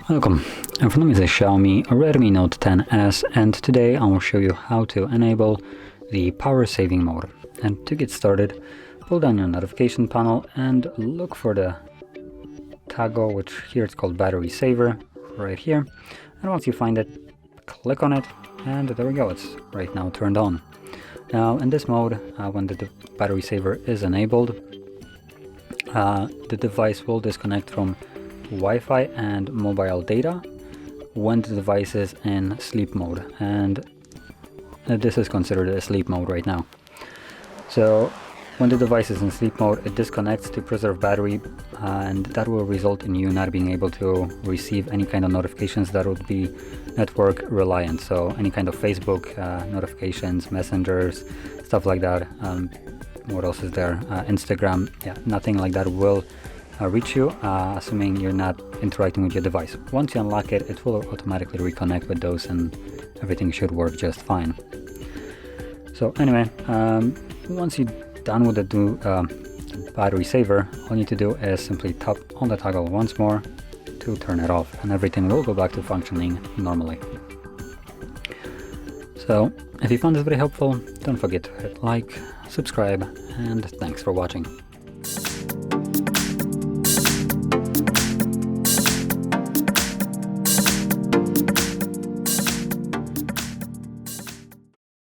Welcome, in front of me is a Xiaomi Redmi Note 10s, and today I will show you how to enable the power saving mode. And to get started, pull down your notification panel and look for the toggle, which here it's called battery saver, right here. And once you find it, click on it, and there we go, it's right now turned on. Now in this mode, when the battery saver is enabled, the device will disconnect from Wi-Fi and mobile data when the device is in sleep mode, and this is considered a sleep mode right now. So when the device is in sleep mode, it disconnects to preserve battery, and that will result in you not being able to receive any kind of notifications that would be network reliant. So any kind of Facebook notifications, messengers, stuff like that. What else is there? Instagram, yeah, nothing like that will reach you, assuming you're not interacting with your device. Once you unlock it, it will automatically reconnect with those and everything should work just fine. So anyway, once you're done with the battery saver, all you need to do is simply tap on the toggle once more to turn it off, and everything will go back to functioning normally. So if you found this very helpful, don't forget to hit like, subscribe, and thanks for watching.